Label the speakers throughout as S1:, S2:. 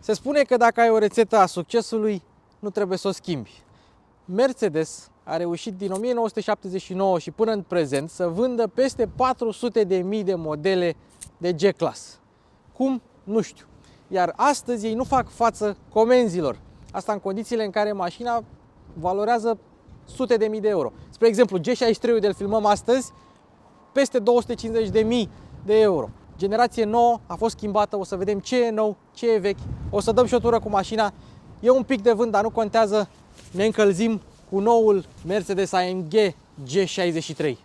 S1: Se spune că dacă ai o rețetă a succesului, nu trebuie să o schimbi. Mercedes a reușit din 1979 și până în prezent să vândă peste 400.000 de modele de G-Class. Cum? Nu știu. Iar astăzi ei nu fac față comenzilor. Asta în condițiile în care mașina valorează sute de mii de euro. Spre exemplu, G63-ul de-l filmăm astăzi, peste 250.000 de euro. Generație nouă, a fost schimbată, o să vedem ce e nou, ce e vechi. O să dăm și o tură cu mașina. E un pic de vânt, dar nu contează. Ne încălzim cu noul Mercedes AMG G63.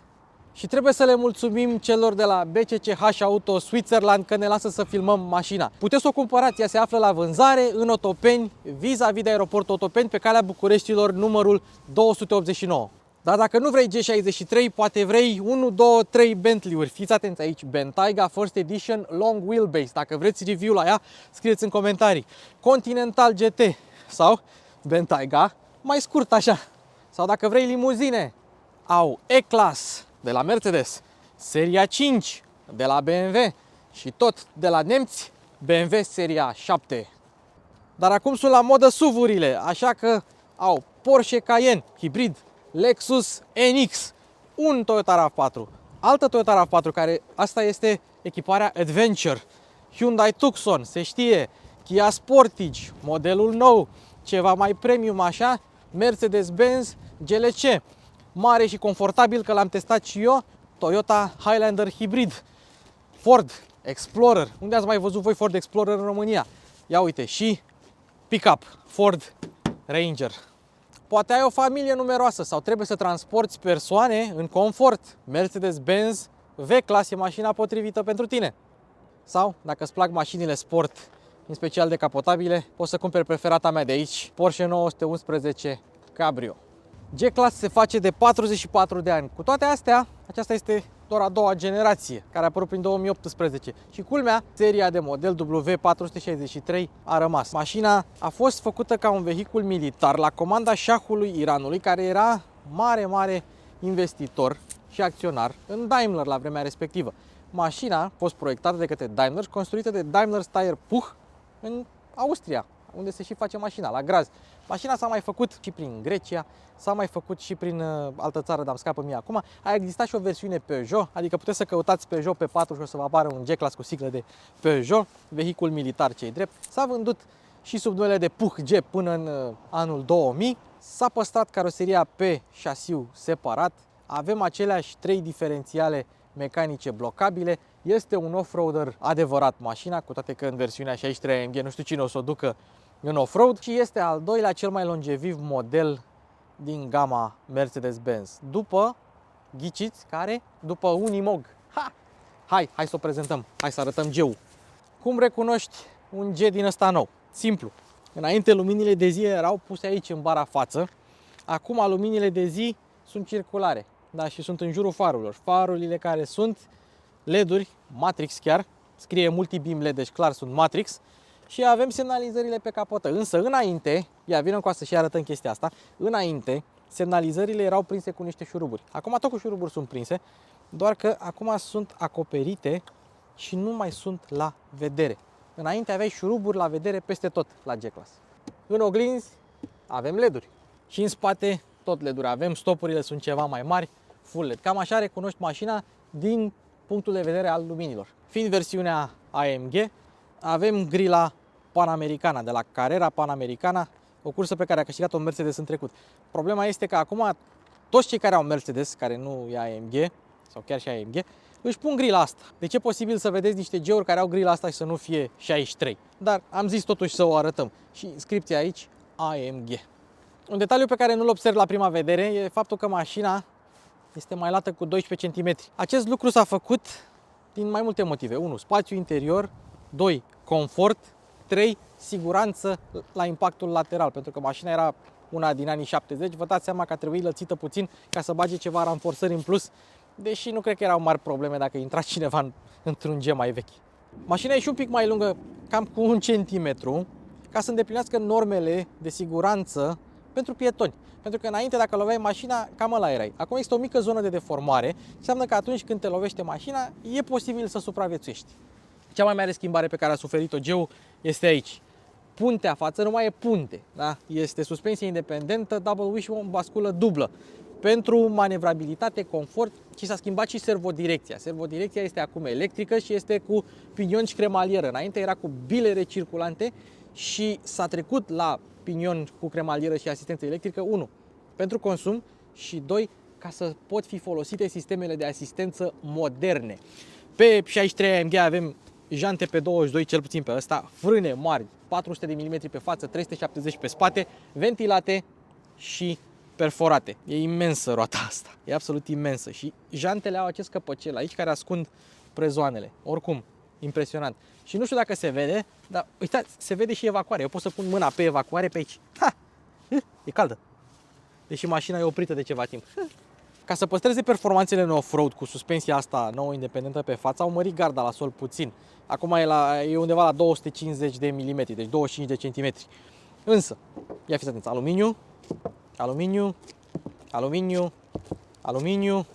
S1: Și trebuie să le mulțumim celor de la BCCH Auto Switzerland că ne lasă să filmăm mașina. Puteți să o cumpărați, ea se află la vânzare în Otopeni, vis-a-vis de aeroportul Otopeni, pe calea Bucureștilor, numărul 289. Dar dacă nu vrei G63, poate vrei 1, 2, 3 Bentley-uri. Fiți atenți aici, Bentayga First Edition Long Wheelbase. Dacă vreți review la ea, scrieți în comentarii. Continental GT sau Bentayga, mai scurt așa. Sau dacă vrei limuzine, au E-Class de la Mercedes, seria 5 de la BMW și tot de la nemți, BMW seria 7. Dar acum sunt la modă SUV-urile, așa că au Porsche Cayenne hibrid, Lexus NX, un Toyota RAV4, altă Toyota RAV4 care asta este echiparea Adventure, Hyundai Tucson, se știe, Kia Sportage, modelul nou, ceva mai premium așa, Mercedes-Benz GLC, mare și confortabil că l-am testat și eu, Toyota Highlander hibrid, Ford Explorer, unde ați mai văzut voi Ford Explorer în România? Ia uite, și pick-up, Ford Ranger. Poate ai o familie numeroasă sau trebuie să transporti persoane în confort. Mercedes-Benz V-Class e mașina potrivită pentru tine. Sau, dacă îți plac mașinile sport, în special decapotabile, poți să cumperi preferata mea de aici, Porsche 911 Cabrio. G-Class se face de 44 de ani. Cu toate astea, aceasta este doar a doua generație, care a apărut prin 2018. Și culmea, seria de model W463 a rămas. Mașina a fost făcută ca un vehicul militar la comanda șahului Iranului, care era mare investitor și acționar în Daimler la vremea respectivă. Mașina a fost proiectată de către Daimler și construită de Daimler Steyr Puch în Austria, unde se și face mașina, la Graz. Mașina s-a mai făcut și prin Grecia, s-a mai făcut și prin altă țară, dar îmi scapă mie acum. A existat și o versiune Peugeot, adică puteți să căutați Peugeot pe 4 și o să vă apară un G-Class cu siclă de Peugeot, vehicul militar cei drept. S-a vândut și sub numele de Puch G până în anul 2000. S-a păstrat caroseria pe șasiu separat. Avem aceleași 3 diferențiale mecanice blocabile. Este un off-roader adevărat mașina, cu toate că în versiunea 63 AMG nu știu cine o să o ducă în off-road, și este al doilea cel mai longeviv model din gama Mercedes-Benz. După, ghiciți care? După Unimog. Hai să o prezentăm, hai să arătăm G-ul. Cum recunoști un G din ăsta nou? Simplu. Înainte luminile de zi erau puse aici în bara față, acum luminile de zi sunt circulare, da, și sunt în jurul farurilor. Farurile care sunt LED-uri, Matrix chiar, scrie multi-beam LED, deci clar sunt Matrix, și avem semnalizările pe capotă. Însă înainte, vină încoasă și arătăm chestia asta, înainte semnalizările erau prinse cu niște șuruburi. Acum tot cu șuruburi sunt prinse, doar că acum sunt acoperite și nu mai sunt la vedere. Înainte aveai șuruburi la vedere peste tot la G-Class. În oglinzi avem LED-uri și în spate tot LED-uri avem, stopurile sunt ceva mai mari, full LED. Cam așa recunoști mașina din punctul de vedere al luminilor. Fiind versiunea AMG, avem grila Panamericana, de la Carrera Panamericana, o cursă pe care a câștigat-o Mercedes în trecut. Problema este că acum toți cei care au Mercedes, care nu e AMG, sau chiar și AMG, își pun grila asta. Deci e posibil să vedeți niște G-uri care au grila asta și să nu fie 63. Dar am zis totuși să o arătăm. Și inscripția aici, AMG. Un detaliu pe care nu-l observ la prima vedere e faptul că mașina este mai lată cu 12 cm. Acest lucru s-a făcut din mai multe motive. 1. Spațiu interior. 2. Confort. 3. Siguranță la impactul lateral, pentru că mașina era una din anii 70. Vă dați seama că a trebuit lățită puțin ca să bage ceva ramforsări în plus, deși nu cred că erau mari probleme dacă intra cineva într-un G mai vechi. Mașina e și un pic mai lungă, cam cu 1 cm, ca să îndeplinească normele de siguranță pentru pietoni. Pentru că înainte, dacă loveai mașina, cam ăla erai. Acum este o mică zonă de deformare, înseamnă că atunci când te lovește mașina, e posibil să supraviețuiești. Cea mai mare schimbare pe care a suferit-o G-ul este aici. puntea față nu mai e punte, da? Este suspensie independentă, double wishbone, basculă dublă. Pentru manevrabilitate, confort și s-a schimbat și servodirecția. Servodirecția este acum electrică și este cu pinion și cremalieră. Înainte era cu bilere circulante și s-a trecut la pinion cu cremalieră și asistență electrică, 1. Pentru consum și 2. Ca să pot fi folosite sistemele de asistență moderne. Pe 63 AMG avem jante pe 22, cel puțin pe ăsta, frâne mari, 400 de mm pe față, 370 pe spate, ventilate și perforate. E imensă roata asta, e absolut imensă și jantele au acest căpăcel aici care ascund prezoanele. Oricum, impresionant. Și nu știu dacă se vede, dar uitați, se vede și evacuare. Eu pot să pun mâna pe evacuare pe aici. Ha! E caldă. Deși mașina e oprită de ceva timp. Ca să păstreze performanțele în off-road cu suspensia asta nouă independentă pe față, au mărit garda la sol puțin. Acum e undeva la 250 de mm, deci 25 de centimetri. Însă, ia fiți atenți, aluminiu, aluminiu, aluminiu, aluminiu,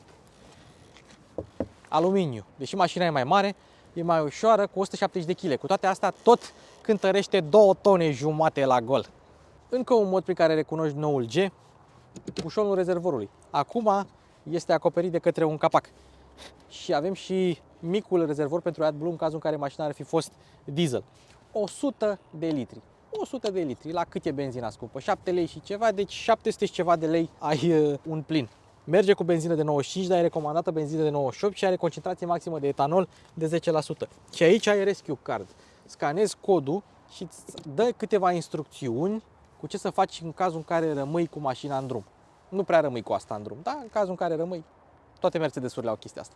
S1: aluminiu. Deși mașina e mai mare, e mai ușoară, cu 170 de kg. Cu toate astea, tot cântărește 2 tone jumate la gol. Încă un mod prin care recunoști noul G, bușonul rezervorului. Acum este acoperit de către un capac. Și avem și micul rezervor pentru AdBlue în cazul în care mașina ar fi fost diesel. 100 de litri. 100 de litri. La cât e benzina scumpă? 7 lei și ceva, deci 700 și ceva de lei ai un plin. Merge cu benzină de 95, dar e recomandată benzină de 98 și are concentrație maximă de etanol de 10%. Și aici ai Rescue Card. Scanezi codul și îți dă câteva instrucțiuni cu ce să faci în cazul în care rămâi cu mașina în drum. Nu prea rămâi cu asta în drum, dar în cazul în care rămâi, toate Mercedes-urile au chestia asta.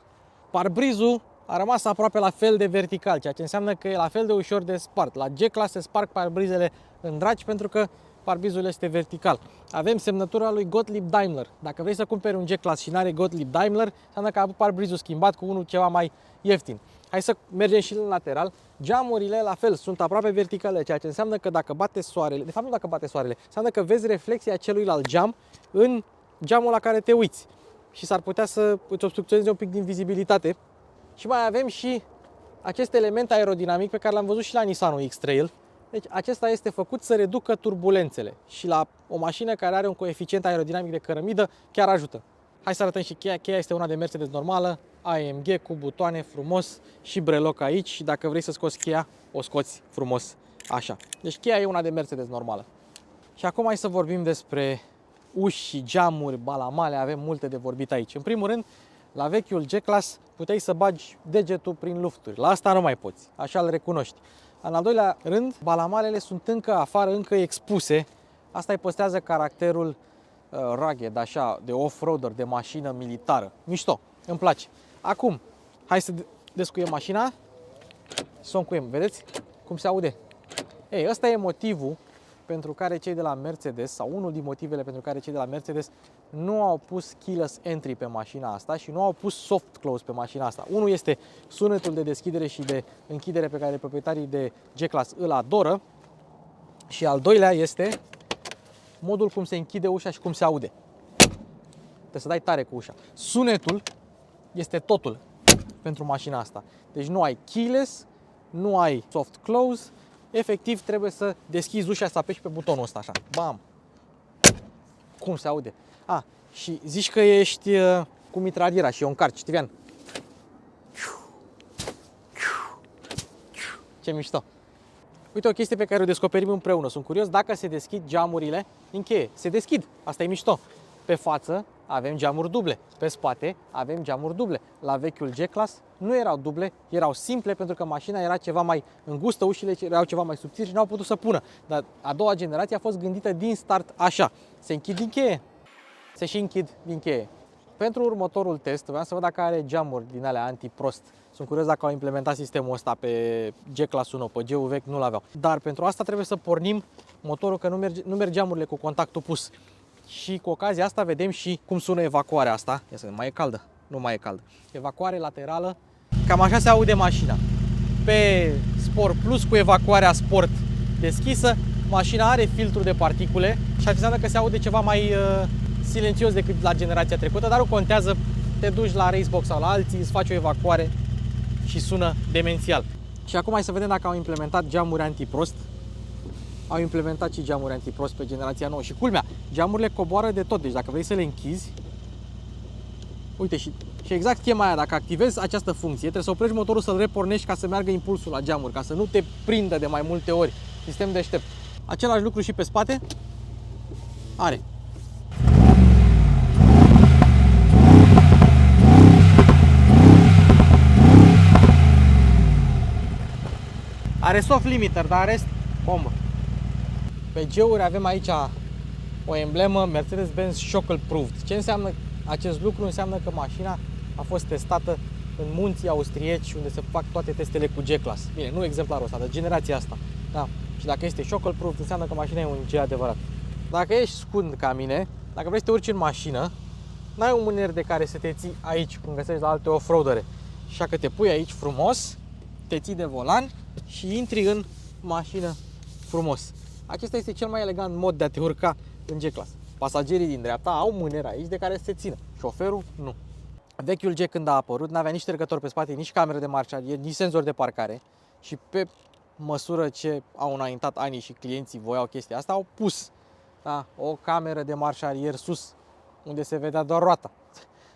S1: Parbrizul a rămas aproape la fel de vertical, ceea ce înseamnă că e la fel de ușor de spart. La G-Class se sparg parbrizele în dragi pentru că parbrizul este vertical. Avem semnătura lui Gottlieb Daimler. Dacă vrei să cumperi un G-Class și nu are Gottlieb Daimler, înseamnă că a avut parbrizul schimbat cu unul ceva mai ieftin. Hai să mergem și în lateral. Geamurile la fel sunt aproape verticale, ceea ce înseamnă că dacă bate soarele, de fapt nu dacă bate soarele, înseamnă că vezi reflexia celuilalt geam în geamul la care te uiți și s-ar putea să îți obstrucționeze un pic din vizibilitate. Și mai avem și acest element aerodinamic pe care l-am văzut și la Nissan X-Trail. Deci acesta este făcut să reducă turbulențele și la o mașină care are un coeficient aerodinamic de cărămidă chiar ajută. Hai să arătăm și cheia. Cheia este una de Mercedes normală, AMG cu butoane frumos și breloc aici și dacă vrei să scoți cheia, o scoți frumos așa. Deci cheia e una de Mercedes normală. Și acum hai să vorbim despre uși, geamuri, balamale, avem multe de vorbit aici. În primul rând, la vechiul G-Class puteai să bagi degetul prin lufturi. La asta nu mai poți, așa îl recunoști. În al doilea rând, balamalele sunt încă afară, încă expuse. Asta îi păstrează caracterul rugged, așa, de off-roader, de mașină militară. Mișto, îmi place. Acum, hai să descuiem mașina și să o încuiem. Vedeți cum se aude? Ei, ăsta e motivul pentru care cei de la Mercedes, sau unul din motivele pentru care cei de la Mercedes nu au pus keyless entry pe mașina asta și nu au pus soft close pe mașina asta. Unul este sunetul de deschidere și de închidere pe care proprietarii de G-Class îl adoră și al doilea este modul cum se închide ușa și cum se aude. Trebuie să dai tare cu ușa. Sunetul este totul pentru mașina asta. Deci nu ai keyless, nu ai soft close, efectiv trebuie să deschizi ușa, să apeși pe butonul ăsta așa. Bam! Cum se aude? A, și zici că ești cu mitraliera și o încarci, Tivian. Ce mișto! Uite o chestie pe care o descoperim împreună. Sunt curios dacă se deschid geamurile din cheie. Se deschid, asta e mișto. Pe față avem geamuri duble, pe spate avem geamuri duble. La vechiul G-Class nu erau duble, erau simple pentru că mașina era ceva mai îngustă, ușile erau ceva mai subțiri și n-au putut să pună. Dar a doua generație a fost gândită din start așa. Se închid din cheie, se și închid din cheie. Pentru următorul test, vreau să văd dacă are geamuri din alea anti-prost. Sunt curios dacă au implementat sistemul ăsta pe G-Class 1, pe G-ul vechi nu l-aveau. Dar pentru asta trebuie să pornim motorul, că nu merg geamurile cu contactul pus. Și cu ocazia asta vedem și cum sună evacuarea asta. Ia să vedem, mai e caldă? Nu mai e caldă. Evacuare laterală. Cam așa se aude mașina. Pe Sport Plus, cu evacuarea Sport deschisă, mașina are filtru de particule și înseamnă că se aude ceva mai silențios decât la generația trecută, dar nu contează, te duci la Racebox sau la alții, îți faci o evacuare și sună demențial. Și acum hai să vedem dacă au implementat geamuri antiprost. au implementat și geamuri antiprost pe generația nouă. Și culmea, geamurile coboară de tot, deci dacă vrei să le închizi, uite, și exact schema aia, dacă activezi această funcție, trebuie să oprești motorul, să-l repornești ca să meargă impulsul la geamuri, ca să nu te prindă de mai multe ori. Sistem deștept. Același lucru și pe spate are. Are soft limiter, dar rest bombă. Pe G-uri avem aici o emblemă Mercedes-Benz Shock Approved. Ce înseamnă acest lucru? Înseamnă că mașina a fost testată în munții austrieci, unde se fac toate testele cu G-Class. Bine, nu exemplarul ăsta, dar generația asta. Da. Și dacă este Shock Approved, înseamnă că mașina e un G adevărat. Dacă ești scund ca mine, dacă vrei să te urci în mașină, n-ai un mâner de care să te ții aici, cum găsești la alte off-roadere. Așa că te pui aici frumos, te ții de volan și intri în mașină frumos. Acesta este cel mai elegant mod de a te urca în G-Class. Pasagerii din dreapta au mâneri aici de care să se țină. Șoferul nu. Vechiul G când a apărut n-avea nici ștergător pe spate, nici cameră de marșarier, nici senzor de parcare. Și pe măsură ce au înaintat anii și clienții voiau chestia asta, au pus, da, o cameră de marșarier sus, unde se vedea doar roata.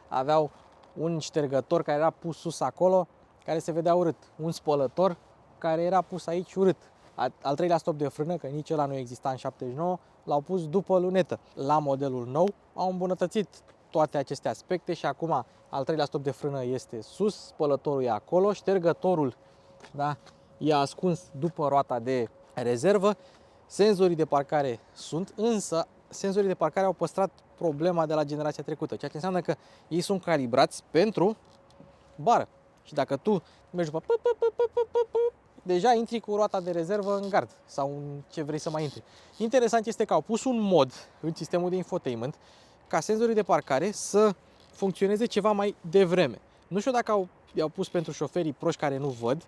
S1: Aveau un ștergător care era pus sus acolo, care se vedea urât. Un spălător care era pus aici urât. Al treilea stop de frână, că nici ăla nu exista în 79, l-au pus după lunetă. La modelul nou au îmbunătățit toate aceste aspecte și acum al treilea stop de frână este sus, spălătorul e acolo, ștergătorul, da, e ascuns după roata de rezervă, senzorii de parcare sunt, însă senzorii de parcare au păstrat problema de la generația trecută, ceea ce înseamnă că ei sunt calibrați pentru bară. Și dacă tu mergi după deja intri cu roata de rezervă în gard sau în ce vrei să mai intri. Interesant este că au pus un mod în sistemul de infotainment ca senzorii de parcare să funcționeze ceva mai devreme. Nu știu dacă i-au pus pentru șoferii proști care nu văd,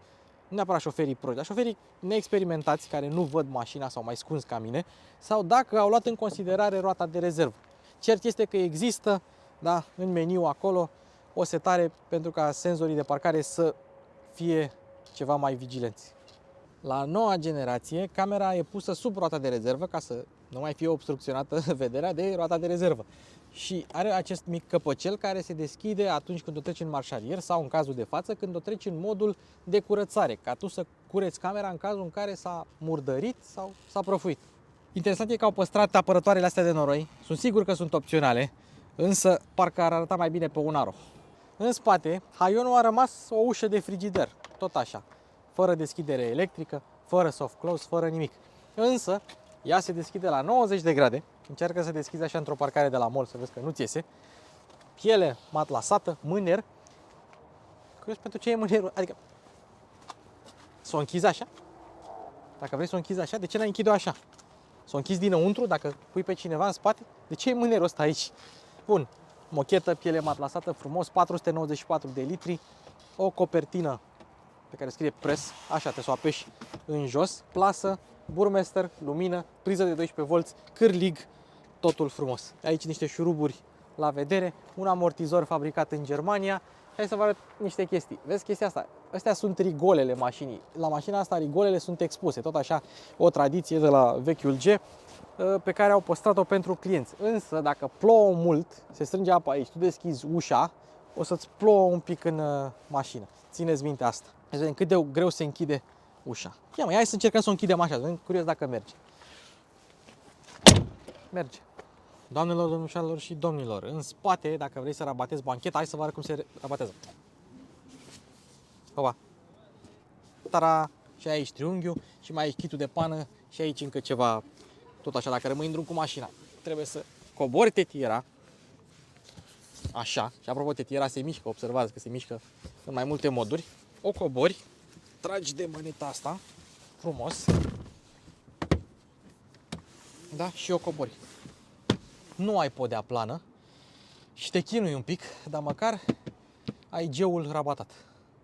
S1: nu neapărat șoferii proști, dar șoferii neexperimentați care nu văd mașina sau mai scunzi ca mine, sau dacă au luat în considerare roata de rezervă. Cert este că există, da, în meniu acolo o setare pentru ca senzorii de parcare să fie ceva mai vigilenți. La noua generație, camera e pusă sub roata de rezervă ca să nu mai fie obstrucționată vederea de roata de rezervă. Și are acest mic căpăcel care se deschide atunci când o treci în marșarier sau, în cazul de față, când o treci în modul de curățare, ca tu să cureți camera în cazul în care s-a murdărit sau s-a prăfuit. Interesant e că au păstrat apărătoarele astea de noroi. Sunt sigur că sunt opționale, însă parcă ar arăta mai bine pe un Aro. În spate, haionul a rămas o ușă de frigider, tot așa, fără deschidere electrică, fără soft close, fără nimic. Însă, ea se deschide la 90 de grade, încearcă să deschizi așa într-o parcare de la mall, să vezi că nu-ți iese. Piele matlasată, mâner. Curios pentru ce e mânerul, adică să o închizi așa? Dacă vrei să o închizi așa, de ce n-ai închide-o așa? Să o închizi dinăuntru, dacă pui pe cineva în spate, de ce e mânerul ăsta aici? Bun, mochetă, piele matlasată, frumos, 494 de litri, o copertină pe care scrie press, așa, trebuie să o apeși în jos, plasă, Burmester, lumină, priză de 12 V, cârlig, totul frumos. Aici niște șuruburi la vedere, un amortizor fabricat în Germania. Hai să vă arăt niște chestii. Vezi chestia asta? Astea sunt rigolele mașinii. La mașina asta rigolele sunt expuse, tot așa o tradiție de la vechiul G pe care au păstrat-o pentru clienți. Însă dacă plouă mult, se strânge apa aici, tu deschizi ușa, o să-ți plouă un pic în mașină. Țineți minte asta. Să vedem cât de greu se închide ușa. Ia mă, hai să încercăm să o închidem așa, sunt curios dacă merge. Merge. Doamnelor, domnișoarelor și domnilor, în spate, dacă vrei să rabatezi bancheta, hai să vă arăt cum se rabatează. Opa. Tara! Și aici triunghiul și mai aici kitul de pană și aici încă ceva, tot așa, dacă rămâi în drum cu mașina. Trebuie să cobori tetiera, așa, și apropo, tetiera se mișcă, observați că se mișcă în mai multe moduri. O cobori, tragi de maneta asta, frumos, da, și o cobori. Nu ai podea plană și te chinui un pic, dar măcar ai G-ul rabatat.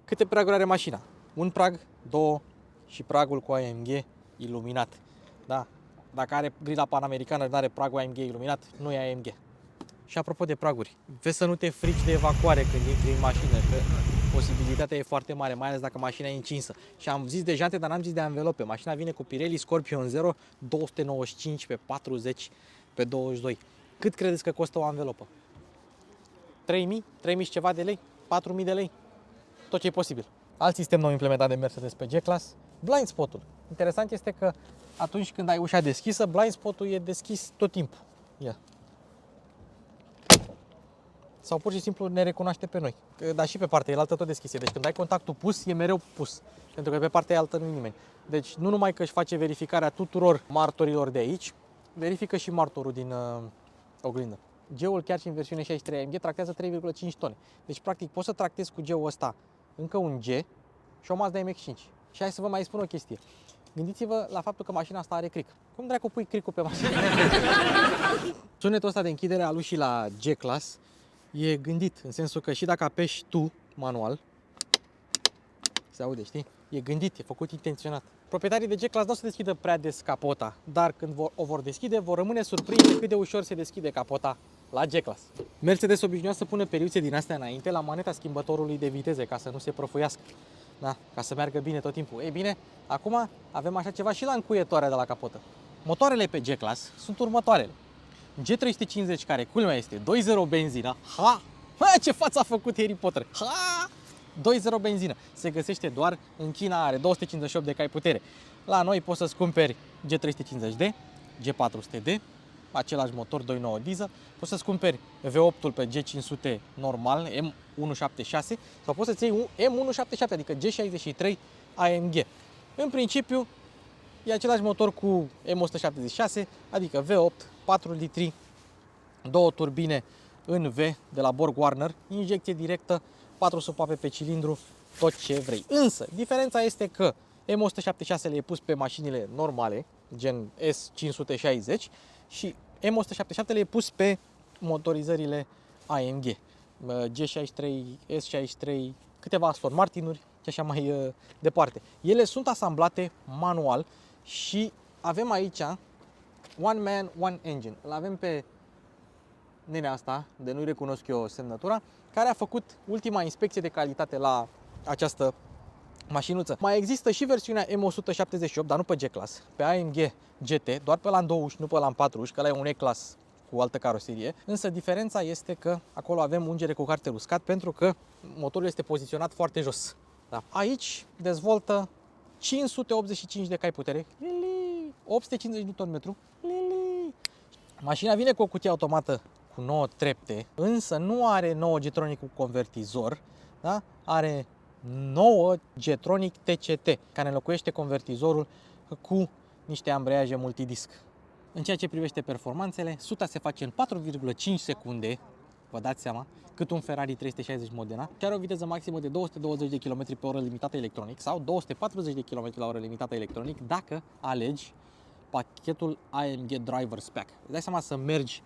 S1: Câte praguri are mașina? Un prag, două și pragul cu AMG iluminat. Da, dacă are grila panamericană, nu are pragul AMG iluminat, nu e AMG. Și apropo de praguri, vezi să nu te frici de evacuare când intri în mașină, că posibilitatea e foarte mare, mai ales dacă mașina e încinsă. Și am zis de jante, dar n-am zis de anvelope. Mașina vine cu Pirelli Scorpion Zero, 295 pe 40 pe 22. Cât credeți că costă o anvelopă? 3.000? 3.000 și ceva de lei? 4.000 de lei? Tot ce e posibil. Alt sistem nou implementat de Mercedes pe G-Class, blind spot-ul. Interesant este că atunci când ai ușa deschisă, blind spot-ul e deschis tot timpul. Ia. Sau pur și simplu ne recunoaște pe noi. Dar și pe partea elaltă tot deschise. Deci când ai contactul pus, e mereu pus. Pentru că pe partea elaltă nu e nimeni. Deci nu numai că își face verificarea tuturor martorilor de aici, verifică și martorul din oglindă. G-ul chiar și în versiune 63 AMG tractează 3,5 tone. Deci practic poți să tractezi cu G-ul ăsta încă un G și o Mazda MX-5. Și hai să vă mai spun o chestie. Gândiți-vă la faptul că mașina asta are cric. Cum dracu pui cricul pe mașină? Sunetul ăsta de închidere al ușii la G-Class e gândit, în sensul că și dacă apeși tu manual, se aude, știi? E gândit, e făcut intenționat. Proprietarii de G-Class nu o să deschidă prea des capota, dar când o vor deschide, vor rămâne surprinși cât de ușor se deschide capota la G-Class. Mercedes obișnuia să pună periuțe din astea înainte la maneta schimbătorului de viteze, ca să nu se prăfuiască. Da, ca să meargă bine tot timpul. Ei bine, acum avem așa ceva și la încuietoarea de la capotă. Motoarele pe G-Class sunt următoarele. G350, care culmea este 2.0 benzină. Ha! Ce față a făcut Harry Potter! Ha! 2.0 benzină. Se găsește doar în China, are 258 de cai putere. La noi poți să-ți cumperi G350D, G400D, același motor 2.9 diesel. Poți să-ți cumperi V8-ul pe G500 normal, M176, sau poți să-ți iei M177, adică G63 AMG. În principiu, e același motor cu M176, adică V8, 4 litri, 2 turbine în V de la Borg Warner, injecție directă, 4 supape pe cilindru, tot ce vrei. Însă, diferența este că M176 le e pus pe mașinile normale, gen S560, și M177 le e pus pe motorizările AMG. G63, S63, câteva Aston Martinuri și așa mai departe. Ele sunt asamblate manual și avem aici One Man, One Engine. Îl avem pe nenea asta, de nu-i recunosc eu semnătura, care a făcut ultima inspecție de calitate la această mașinuță. Mai există și versiunea M178, dar nu pe G-Class, pe AMG GT, doar pe LAN 2 uși, nu pe LAN 4 uși, că ăla e un E-Class cu altă caroserie. Însă diferența este că acolo avem ungere cu carter uscat, pentru că motorul este poziționat foarte jos. Da. Aici dezvoltă 585 de cai putere, 850 Nm. Mașina vine cu o cutie automată cu 9 trepte, însă nu are 9 G-Tronic cu convertizor, da? Are 9 G-Tronic TCT, care înlocuiește convertizorul cu niște ambreiaje multidisc. În ceea ce privește performanțele, suta se face în 4,5 secunde, vă dați seama, cât un Ferrari 360 Modena, și are o viteză maximă de 220 de km pe oră limitată electronic sau 240 de km la oră limitată electronic dacă alegi pachetul AMG Driver's Pack. Îți dai seama să mergi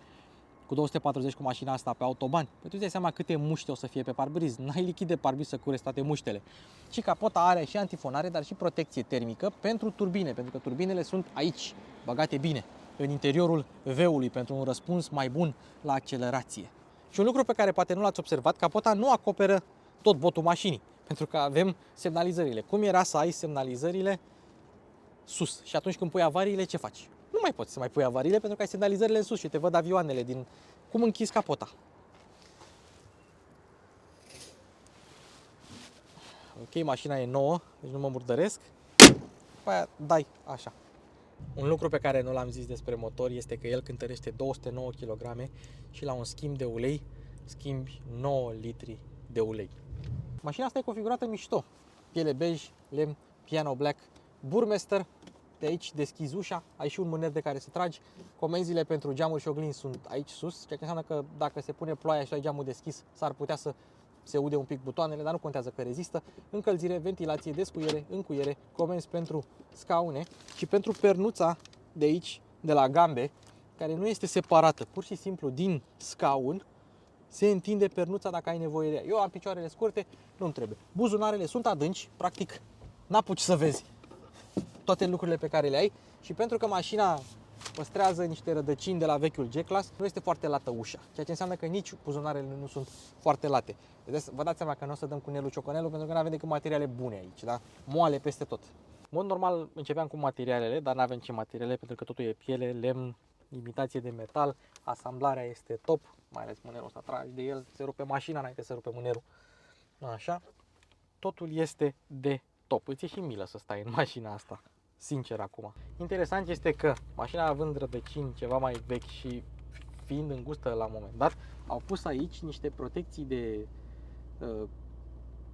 S1: cu 240 cu mașina asta pe autoban, pentru că îți dai seama câte muște o să fie pe parbriz. N-ai lichid de parbriz să cureți toate muștele. Și capota are și antifonare, dar și protecție termică pentru turbine, pentru că turbinele sunt aici, băgate bine, în interiorul V-ului, pentru un răspuns mai bun la accelerație. Și un lucru pe care poate nu l-ați observat, capota nu acoperă tot botul mașinii, pentru că avem semnalizările. Cum era să ai semnalizările sus? Și atunci când pui avariile, ce faci? Nu mai poți să mai pui avariile pentru că ai semnalizările în sus și te văd avioanele din... Cum închizi capota? Ok, mașina e nouă, deci nu mă murdăresc. După aia dai așa. Un lucru pe care nu l-am zis despre motor este că el cântărește 209 kg și la un schimb de ulei schimbi 9 litri de ulei. Mașina asta e configurată mișto. Piele bej, lemn, piano black, Burmester. De aici deschizi ușa, ai și un mâner de care să tragi. Comenzile pentru geamuri și oglinzi sunt aici sus, ceea ce înseamnă că dacă se pune ploaia și ai geamul deschis, s-ar putea să se ude un pic butoanele, dar nu contează că rezistă. Încălzire, ventilație, descuiere, încuiere, comenzi pentru scaune și pentru pernuța de aici, de la gambe, care nu este separată, pur și simplu din scaun se întinde pernuța dacă ai nevoie de ea. Eu am picioarele scurte, nu-mi trebuie. Buzunarele sunt adânci, practic n-apuci să vezi toate lucrurile pe care le ai, și pentru că mașina păstrează niște rădăcini de la vechiul G-Class, nu este foarte lată ușa, ceea ce înseamnă că nici buzunarele nu sunt foarte late. Vedeți, vă dați seama că nu o să dăm cu Nelu Ciocanelu pentru că nu avem decât materiale bune aici, da? Moale peste tot. În mod normal începeam cu materialele, dar nu avem ce materiale pentru că totul e piele, lemn, imitație de metal, asamblarea este top, mai ales mânerul ăsta, tragi de el, se rupe mașina înainte să rupe mânerul. Așa, totul este de top. Îți e și milă să stai în mașina asta, sincer acum. Interesant este că mașina având rădăcini ceva mai vechi și fiind îngustă la un moment dat, au pus aici niște protecții de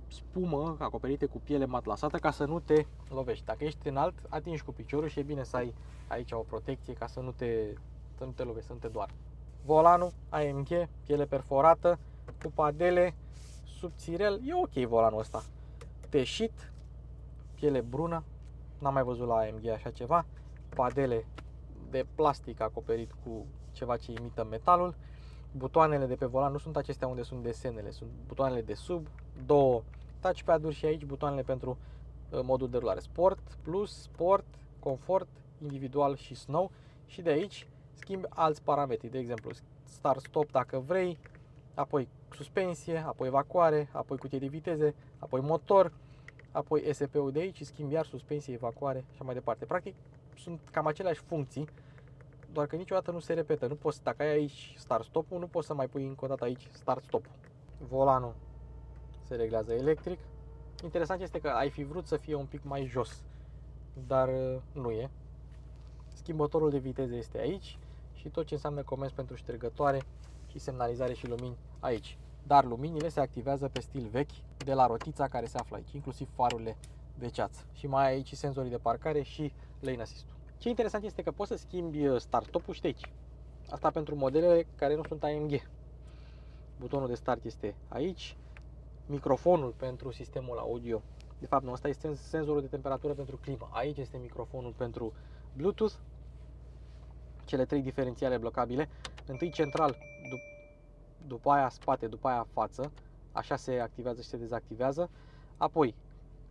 S1: spumă acoperite cu piele matlasată ca să nu te lovești. Dacă ești înalt, atingi cu piciorul și e bine să ai aici o protecție ca să nu te lovești, să nu te doară. Volanul AMG, piele perforată, cu padele, subțirel, e ok volanul ăsta. Teșit, piele brună, n-am mai văzut la AMG așa ceva, padele de plastic acoperit cu ceva ce imită metalul. Butoanele de pe volan nu sunt acestea unde sunt desenele, sunt butoanele de sub, două touchpad-uri și aici butoanele pentru modul de rulare. Sport, Plus, Sport, Confort, Individual și Snow și de aici schimbi alți parametri, de exemplu Start-Stop dacă vrei, apoi suspensie, apoi evacuare, apoi cutie de viteze, apoi motor, apoi ESP-ul de aici și schimbi iar suspensie, evacuare și așa mai departe. Practic sunt cam aceleași funcții, doar că niciodată nu se repetă. Nu poți, dacă ai aici start-stop-ul, nu poți să mai pui încă o dată aici start-stop-ul. Volanul se reglează electric. Interesant este că ai fi vrut să fie un pic mai jos, dar nu e. Schimbătorul de viteze este aici și tot ce înseamnă comenzi pentru ștergătoare și semnalizare și lumini aici. Dar luminile se activează pe stil vechi de la rotița care se află aici, inclusiv farurile de ceață. Și mai ai aici senzorii de parcare și lane assist-ul. Ce interesant este că poți să schimbi start-stop-ul și de aici. Asta pentru modelele care nu sunt AMG. Butonul de start este aici. Microfonul pentru sistemul audio. De fapt, nu, asta este senzorul de temperatură pentru climă. Aici este microfonul pentru Bluetooth. Cele trei diferențiale blocabile. Întâi central, după aia spate, după aia față. Așa se activează și se dezactivează. Apoi,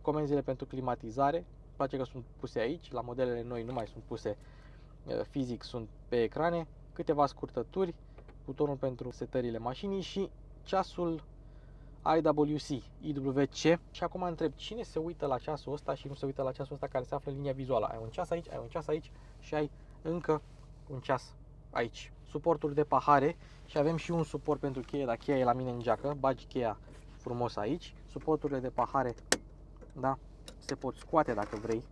S1: comenzile pentru climatizare. Îmi place că sunt puse aici. La modelele noi nu mai sunt puse fizic, sunt pe ecrane. Câteva scurtături. Butonul pentru setările mașinii și ceasul IWC. Și acum întreb, cine se uită la ceasul ăsta și nu se uită la ceasul ăsta care se află în linia vizuală? Ai un ceas aici, ai un ceas aici și ai încă un ceas aici. Suporturi de pahare și avem și un suport pentru cheie, dar cheia e la mine în geacă, bagi cheia frumos aici. Suporturile de pahare, da, se pot scoate dacă vrei,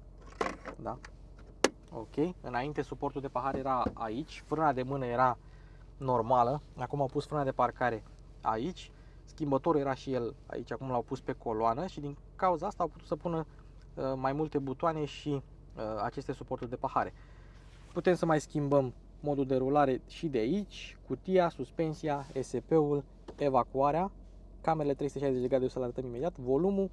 S1: da. Ok, înainte suportul de pahare era aici, frâna de mână era normală, acum au pus frâna de parcare aici. Schimbătorul era și el aici, acum l-au pus pe coloană și din cauza asta au putut să pună mai multe butoane și aceste suporturi de pahare. Putem să mai schimbăm modul de rulare și de aici, cutia, suspensia, ESP-ul, evacuarea, camerele 360 de grade, o să le arătăm imediat, volumul,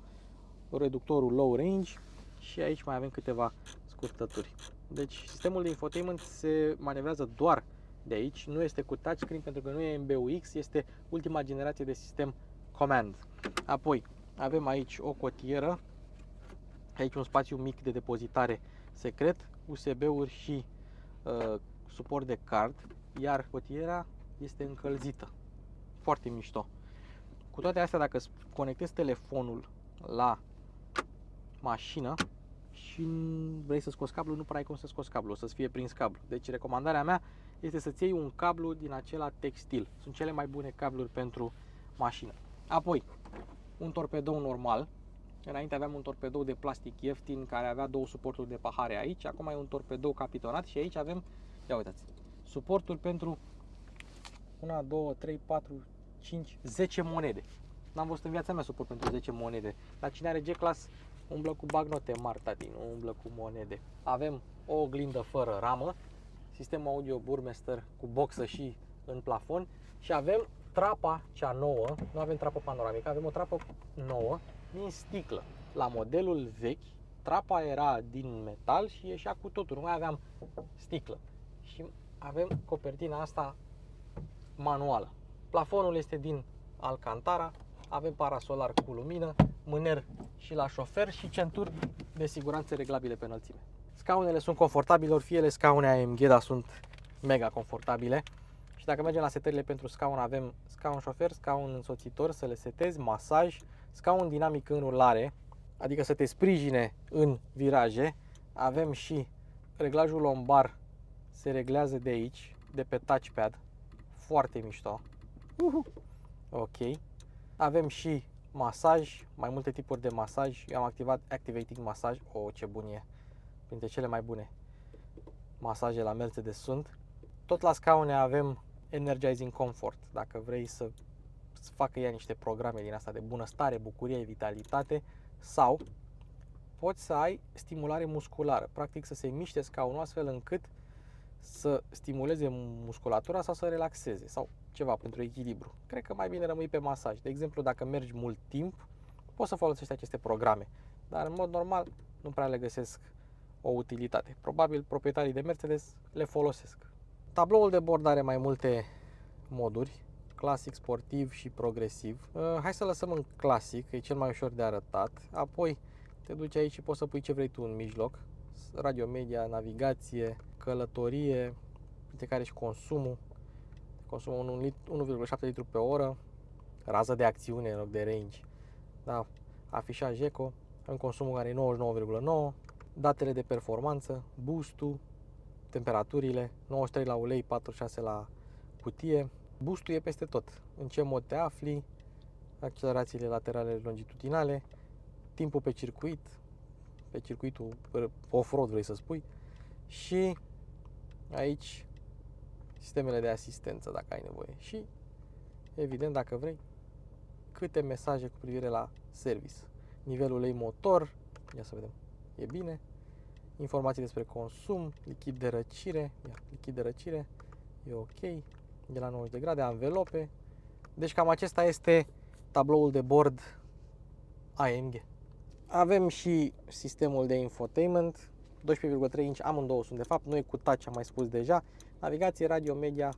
S1: reductorul low range și aici mai avem câteva scurtături. Deci sistemul de infotainment se manevrează doar de aici, nu este cu touchscreen pentru că nu e MBUX, este ultima generație de sistem Command. Apoi avem aici o cotieră, aici un spațiu mic de depozitare secret, USB-uri și suport de card, iar cotiera este încălzită. Foarte mișto. Cu toate astea, dacă conectezi telefonul la mașină și vrei să scoți cablul, nu prea ai cum să scoți cablul, o să-ți fie prins cablu. Deci recomandarea mea este să-ți iei un cablu din acela textil. Sunt cele mai bune cabluri pentru mașină. Apoi, un torpedou normal. Înainte aveam un torpedou de plastic ieftin care avea două suporturi de pahare aici. Acum e un torpedou capitonat și aici avem, ia uitați, suporturi pentru 1, 2, 3, 4, 5, 10 monede. N-am văzut în viața mea suport pentru 10 monede. La cine are G-Class umblă cu bagnote mari, tati, nu umblă cu monede. Avem o oglindă fără ramă, sistem audio Burmester cu boxă și în plafon și avem trapa cea nouă, nu avem trapă panoramică, avem o trapă nouă din sticlă. La modelul vechi, trapa era din metal și ieșea cu totul, nu mai aveam sticlă. Și avem copertina asta manuală. Plafonul este din Alcantara, avem parasolar cu lumină, mâner și la șofer și centuri de siguranță reglabile pe înălțime. Scaunele sunt confortabile, ori fie ele scaune AMG, dar sunt mega confortabile. Și dacă mergem la setările pentru scaun, avem scaun șofer, scaun însoțitor, să le setezi, masaj, scaun dinamic în rulare, adică să te sprijine în viraje. Avem și reglajul lombar, se reglează de aici, de pe touchpad, foarte mișto. Ok. Avem și masaj, mai multe tipuri de masaj. Eu am activat Activating Massage, ce bun e, printre cele mai bune masaje la Mercedes sunt. Tot la scaune avem Energizing Comfort, dacă vrei să facă ea niște programe din asta de bunăstare, bucurie, vitalitate, sau poți să ai stimulare musculară, practic să se miște scaunul astfel încât să stimuleze musculatura sau să relaxeze sau ceva pentru echilibru. Cred că mai bine rămâi pe masaj. De exemplu, dacă mergi mult timp, poți să folosești aceste programe, dar în mod normal nu prea le găsesc o utilitate. Probabil proprietarii de Mercedes le folosesc. Tabloul de bord are mai multe moduri, clasic, sportiv și progresiv. Hai să lăsăm în clasic, că e cel mai ușor de arătat. Apoi te duci aici și poți să pui ce vrei tu în mijloc. Radio media, navigație, călătorie, de care și consumul. Consumul 1,7 litru pe oră, rază de acțiune în loc de range. Da, afișaj eco, în consumul care e 99,9, datele de performanță, boost-ul, temperaturile, 93 la ulei, 46 la cutie. Boost-ul e peste tot. În ce mod te afli, accelerațiile laterale longitudinale, timpul pe circuitul off-road vrei să spui, și aici sistemele de asistență dacă ai nevoie și evident dacă vrei câte mesaje cu privire la service, nivelul ei motor, ia să vedem, e bine, informații despre consum, lichid de răcire, e ok, de la 90 de grade, anvelope. Deci cam acesta este tabloul de bord AMG. Avem și sistemul de infotainment, 12,3 inch, amândouă sunt de fapt, nu e cu touch, am mai spus deja. Navigație, radio, media,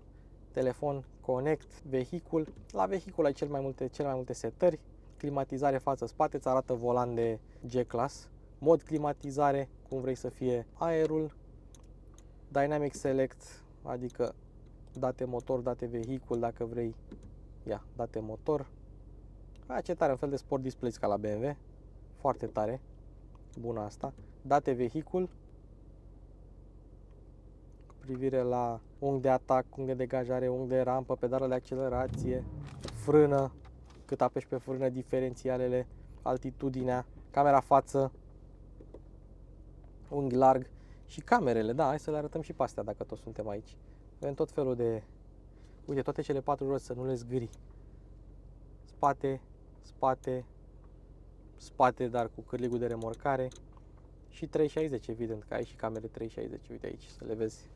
S1: telefon, connect, vehicul. La vehicul ai cele mai multe setări, climatizare față-spate, îți arată volan de G-Class, mod climatizare, cum vrei să fie aerul, Dynamic Select, adică date motor, date vehicul, dacă vrei, date motor. Ce tare, un fel de sport display ca la BMW, foarte tare, bună asta. Date vehicul, cu privire la unghi de atac, unghi de degajare, unghi de rampă, pedală de accelerație, frână, cât apeși pe frână, diferențialele, altitudinea, camera față, unghi larg și camerele. Da, hai să le arătăm și pe astea dacă tot suntem aici. Avem tot felul de... Uite, toate cele 4 roți, să nu le zgâri. Spate, spate, spate, dar cu cârligul de remorcare. Și 360, evident, că ai și camere 360, uite aici, să le vezi.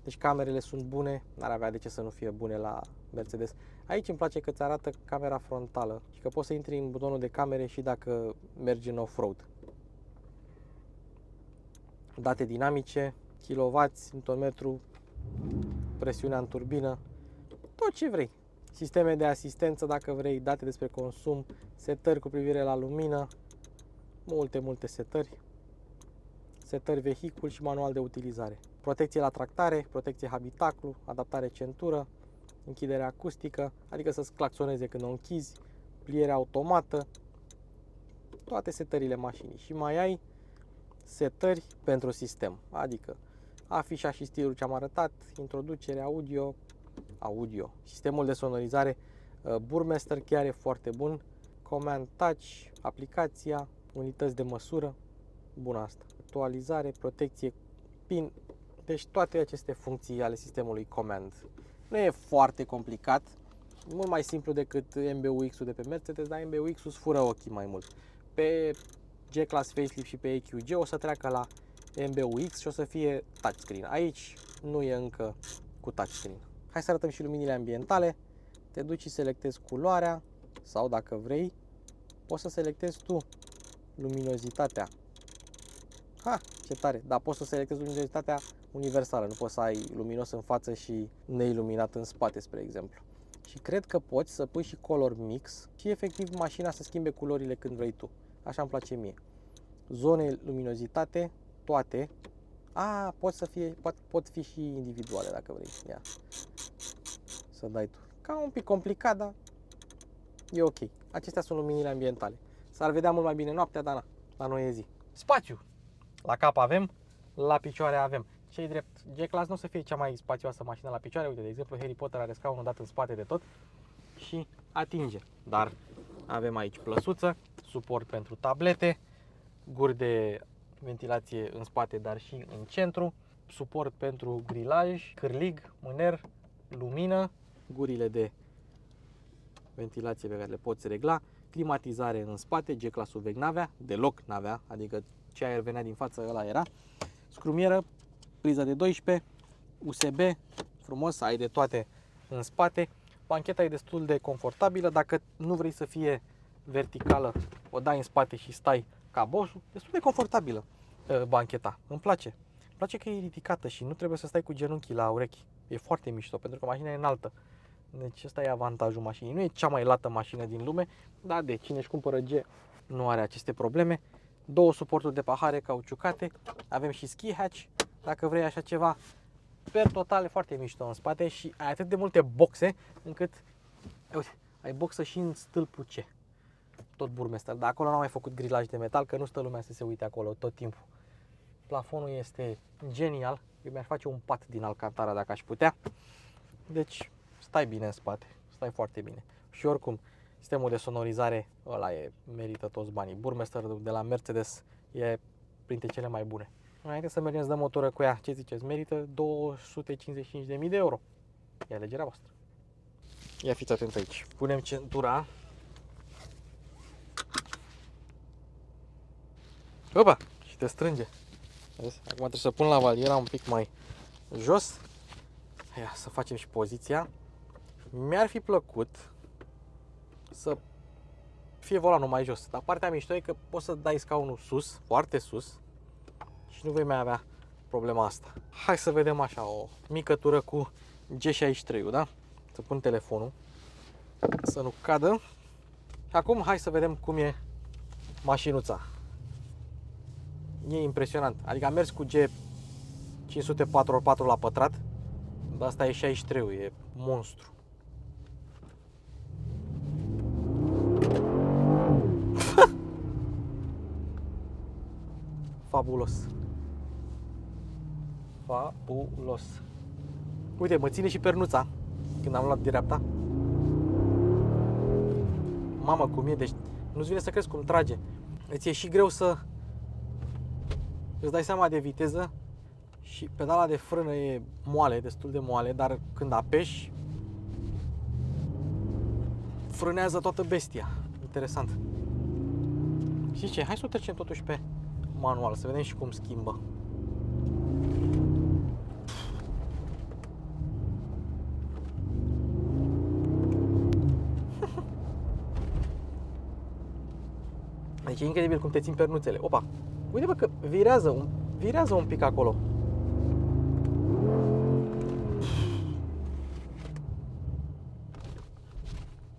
S1: Deci camerele sunt bune, n-ar avea de ce să nu fie bune la Mercedes. Aici îmi place că îți arată camera frontală și că poți să intri în butonul de camere și dacă mergi în off-road. Date dinamice, kW, Nm, presiunea în turbină, tot ce vrei. Sisteme de asistență dacă vrei, date despre consum, setări cu privire la lumină, multe setări. Setări vehicul și manual de utilizare. Protecție la tractare, protecție habitaclu, adaptare centură, închidere acustică, adică să-ți claxoneze când o închizi, pliere automată, toate setările mașinii. Și mai ai setări pentru sistem, adică afișa și stilul ce am arătat, introducere, audio, sistemul de sonorizare, Burmester chiar e foarte bun, Command Touch, aplicația, unități de măsură, bună asta, actualizare, protecție, PIN, deci toate aceste funcții ale sistemului Command. Nu e foarte complicat, e mult mai simplu decât MBUX-ul de pe Mercedes, dar MBUX-ul îți fură ochii mai mult. Pe G-Class Facelift și pe EQG o să treacă la MBUX și o să fie touchscreen. Aici nu e încă cu touchscreen. Hai să arătăm și luminile ambientale. Te duci și selectezi culoarea sau dacă vrei, poți să selectezi tu luminozitatea. Ce tare! Dar poți să selectezi luminozitatea universală, nu poți să ai luminos în față și neiluminat în spate, spre exemplu. Și cred că poți să pui și color mix și efectiv mașina să schimbe culorile când vrei tu. Așa îmi place mie. Zone luminozitate, toate. Pot fi și individuale dacă vrei. Ia. Să dai tu. Ca un pic complicat, dar e ok. Acestea sunt luminile ambientale. S-ar vedea mult mai bine noaptea, dar la noi e zi. Spațiu. La cap avem, la picioare avem. Ce-i drept, G-Class nu o să fie cea mai spațioasă mașină la picioare. Uite, de exemplu, Harry Potter are scaunul dat în spate de tot și atinge. Dar avem aici plăsuță, suport pentru tablete, guri de ventilație în spate, dar și în centru, suport pentru grilaj, cârlig, mâner, lumină, gurile de ventilație pe care le poți regla, climatizare în spate, G-Class-ul vechi n-avea, deloc n-avea, adică ce aer venea din față ăla era, scrumieră, priză de 12, USB, frumos, ai de toate în spate, bancheta e destul de confortabilă, dacă nu vrei să fie verticală, o dai în spate și stai ca bossul, destul de confortabilă bancheta, îmi place că e ridicată și nu trebuie să stai cu genunchii la urechi, e foarte mișto pentru că mașina e înaltă. Deci ăsta e avantajul mașinii. Nu e cea mai lată mașină din lume, dar de cine își cumpără G nu are aceste probleme. Două suporturi de pahare cauciucate, avem și ski hatch, dacă vrei așa ceva. Per total e foarte mișto în spate și ai atât de multe boxe încât, uite, ai boxă și în stâlpul C. Tot burmester, dar acolo n-am mai făcut grilaj de metal, că nu stă lumea să se uite acolo tot timpul. Plafonul este genial, eu mi-aș face un pat din Alcantara dacă aș putea. Deci stai bine în spate, stai foarte bine. Și oricum, sistemul de sonorizare, ăla merită toți banii. Burmester de la Mercedes e printre cele mai bune. Înainte să mergem să dăm motoră cu ea, ce ziceți? Merită 255.000 de euro. E alegerea voastră. Ia fiți atent aici. Punem centura. Opa! Și te strânge. Vezi? Acum trebuie să pun lavaliera un pic mai jos. Ia să facem și poziția. Mi-ar fi plăcut să fie volanul mai jos, dar partea mișto e că poți să dai scaunul sus, foarte sus, și nu vei mai avea problema asta. Hai să vedem așa o mică tură cu G63-ul, da? Să pun telefonul să nu cadă. Și acum hai să vedem cum e mașinuța. E impresionant, adică am mers cu G500 4x4 la pătrat, dar asta e 63-ul, e monstru. Fabulos. Fabulos. Uite, mă ține și pernuța când am luat dreapta. Mamă, cum e, deci nu-ți vine să crezi cum trage. Îți e și greu să îți dai seama de viteză și pedala de frână e moale, destul de moale, dar când apeși frânează toată bestia. Interesant. Și ce? Hai să o trecem totuși pe manual, să vedem și cum schimbă. Deci e incredibil cum te țin pernuțele. Opa! Uite bă că virează un pic acolo.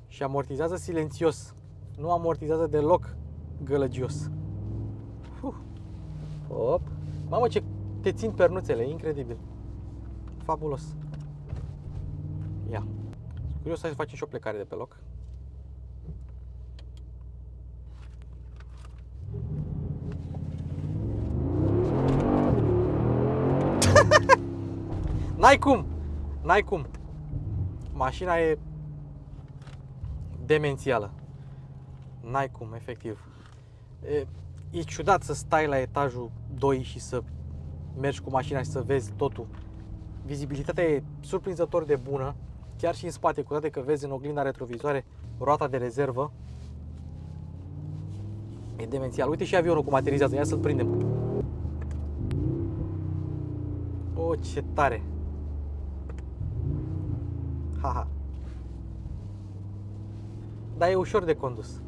S1: Și amortizează silențios. Nu amortizează deloc gălăgios. Hop. Mamă, ce te țin pernuțele, incredibil. Fabulos. Ia. Sunt curios să facem și o plecare de pe loc. N-ai cum! N-ai cum! Mașina e demențială. N-ai cum, efectiv. E ciudat să stai la etajul 2 și să mergi cu mașina și să vezi totul. Vizibilitatea e surprinzător de bună, chiar și în spate, cu toate că vezi în oglinda retrovizoare roata de rezervă. E demențial. Uite și avionul cum aterizează, ia să-l prindem. O, ce tare! Haha. Dar e ușor de condus.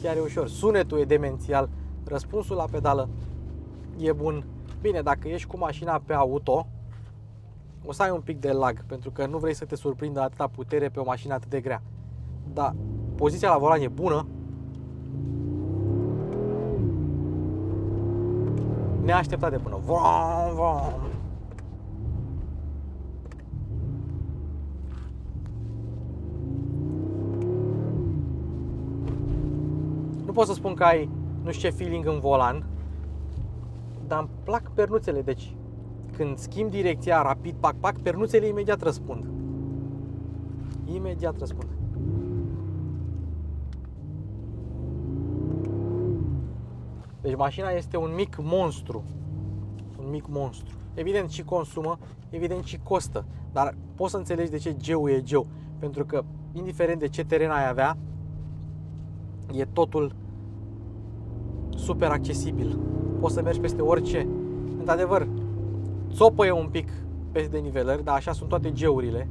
S1: Chiar e ușor. Sunetul e demențial. Răspunsul la pedală e bun. Bine, dacă ești cu mașina pe auto, o să ai un pic de lag, pentru că nu vrei să te surprindă atâta putere pe o mașină atât de grea. Dar poziția la volan e bună. neașteptat de bună. Vom, vom. Nu pot să spun că ai nu știu ce feeling în volan, dar îmi plac pernuțele, deci când schimb direcția rapid, pac, pac, pernuțele imediat răspund. Imediat răspund. Deci mașina este un mic monstru. Un mic monstru. Evident și consumă, evident și costă, dar poți să înțelegi de ce Geu e Geu. Pentru că, indiferent de ce teren ai avea, e totul super accesibil. Poți să mergi peste orice. Într-adevăr, țopăie un pic peste denivelări, dar așa sunt toate Geurile.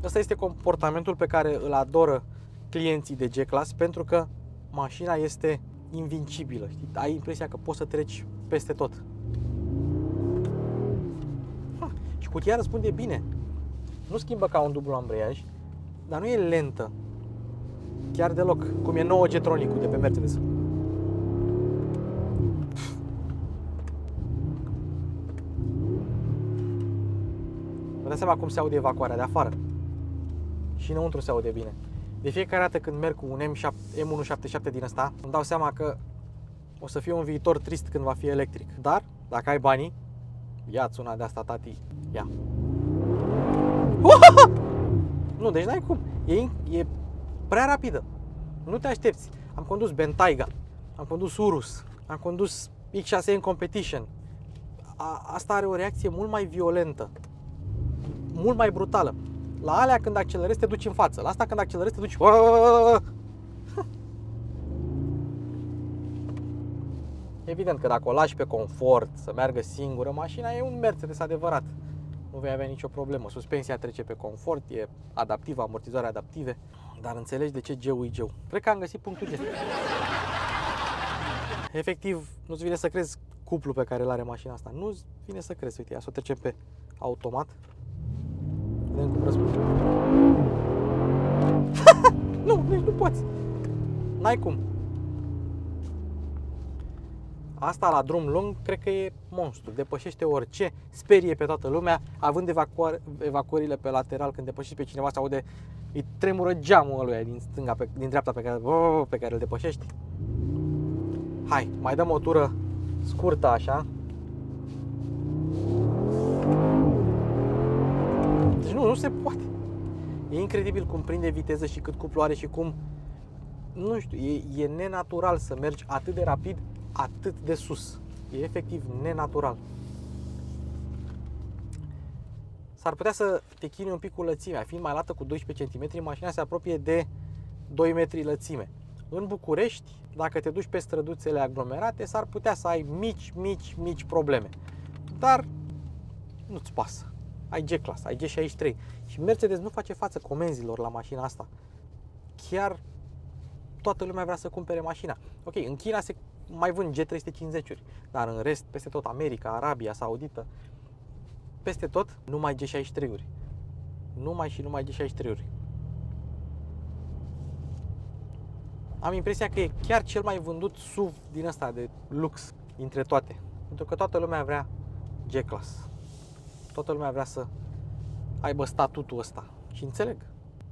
S1: Ăsta este comportamentul pe care îl adoră clienții de G-Class, pentru că mașina este invincibilă. Știi? Ai impresia că poți să treci peste tot. Și cutia răspunde bine. Nu schimbă ca un dublu ambreiaj, dar nu e lentă. Chiar deloc, cum e nouă G-Tronic-ul de pe Mercedes. Vă dați seama cum se aude evacuarea de afară. Și înăuntru se aude bine. De fiecare dată când merg cu un M177 din ăsta, îmi dau seama că o să fie un viitor trist când va fi electric. Dar, dacă ai banii, ia-ți una de asta, tati, ia. Nu, deci n-ai cum. E prea rapidă. Nu te aștepți. Am condus Bentayga, am condus Urus, am condus X6 în Competition. Asta are o reacție mult mai violentă, mult mai brutală. La alea când accelerezi te duci în față, la asta când accelerezi te duci... Evident că dacă o lași pe confort, să meargă singură, mașina e un Mercedes adevărat. Nu vei avea nicio problemă. Suspensia trece pe confort, e adaptivă, amortizoare adaptive. Dar înțelegi de ce Geu e Geu. Cred că am găsit punctul G. Efectiv, nu-ți vine să crezi cuplu pe care îl are mașina asta. Nu-ți vine să crezi. Uite, ia să o trecem pe automat. Vedem cum răspunde. Nu, nici nu poți. N-ai cum. Asta la drum lung, cred că e monstru. Depășește orice, sperie pe toată lumea. Având evacuările pe lateral, când depășești pe cineva, se aude, îi tremură geamul ăluia din stânga, din dreapta pe care îl depășești. Hai, mai dăm o tură scurtă așa. Deci nu se poate. E incredibil cum prinde viteză și cât cuplu are și cum, nu știu, e nenatural să mergi atât de rapid, atât de sus. E efectiv nenatural. S-ar putea să te chinui un pic cu lățimea. Fiind mai lată cu 12 cm, mașina se apropie de 2 metri lățime. În București, dacă te duci pe străduțele aglomerate, s-ar putea să ai mici probleme. Dar nu-ți pasă. Ai G-Class, ai G63. Și Mercedes nu face față comenzilor la mașina asta. Chiar toată lumea vrea să cumpere mașina. Ok, în China se mai vând G350-uri, dar în rest, peste tot, America, Arabia Saudită, peste tot, numai G63-uri. Numai G63-uri. Am impresia că e chiar cel mai vândut SUV din ăsta de lux dintre toate. Pentru că toată lumea vrea G-Class. Toată lumea vrea să aibă statutul ăsta. Și înțeleg.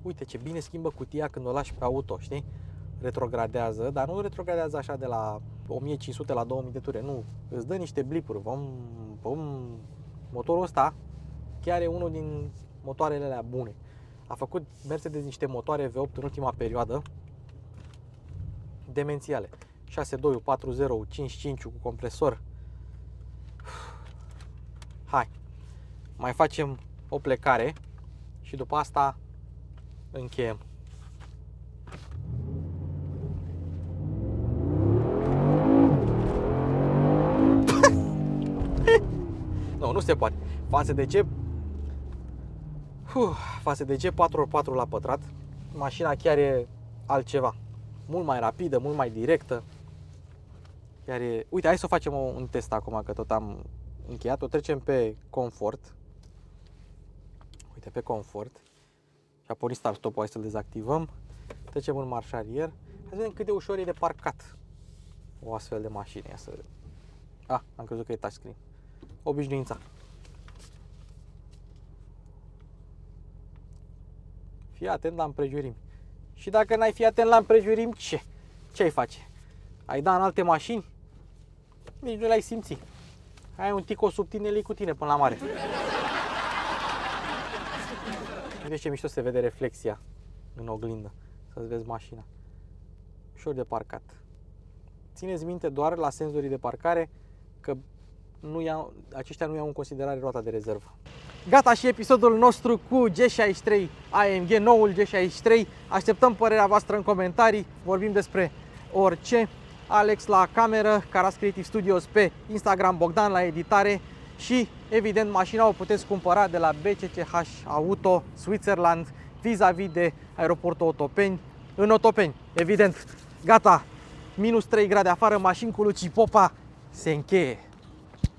S1: Uite ce bine schimbă cutia când o lași pe auto, știi? Retrogradează, dar nu retrogradează așa de la 1500 la 2000 de ture, nu. Îți dă niște blipuri. Motorul ăsta chiar e unul din motoarele alea bune. A făcut Mercedes niște motoare V8 în ultima perioadă demențiale. 6.2, 4.0, 5.5 cu compresor. Hai, mai facem o plecare și după asta încheiem. Nu se poate. Față de G 4x4 la pătrat, mașina chiar e altceva. Mult mai rapidă, mult mai directă. Chiar e... Uite, hai să facem un test acum, că tot am încheiat. O trecem pe confort. Uite, pe confort. Și a pornit start-stop-ul, hai să-l dezactivăm. Trecem în marșarier. Hai să vedem cât de ușor e de parcat o astfel de mașină. Am crezut că e touchscreen. Obișnuința. Fii atent la împrejurimi. Și dacă n-ai fi atent la împrejurimi, ce? Ce ai face? Ai da în alte mașini? Nici nu le-ai simți. Ai un tico sub tine, le cu tine până la mare. Uite ce mișto se vede reflexia în oglindă. Să-ți vezi mașina. Ușor de parcat. Țineți minte doar la senzorii de parcare că aceștia nu iau în considerare roata de rezervă. Gata și episodul nostru cu G63 AMG, noul G63. Așteptăm părerea voastră în comentarii, vorbim despre orice. Alex la cameră, Caras Creative Studios pe Instagram, Bogdan la editare și evident mașina o puteți cumpăra de la BCCH Auto Switzerland vis-a-vis de aeroportul Otopeni, în Otopeni, evident. Gata, -3 grade afară, mașini cu Luci Popa se încheie.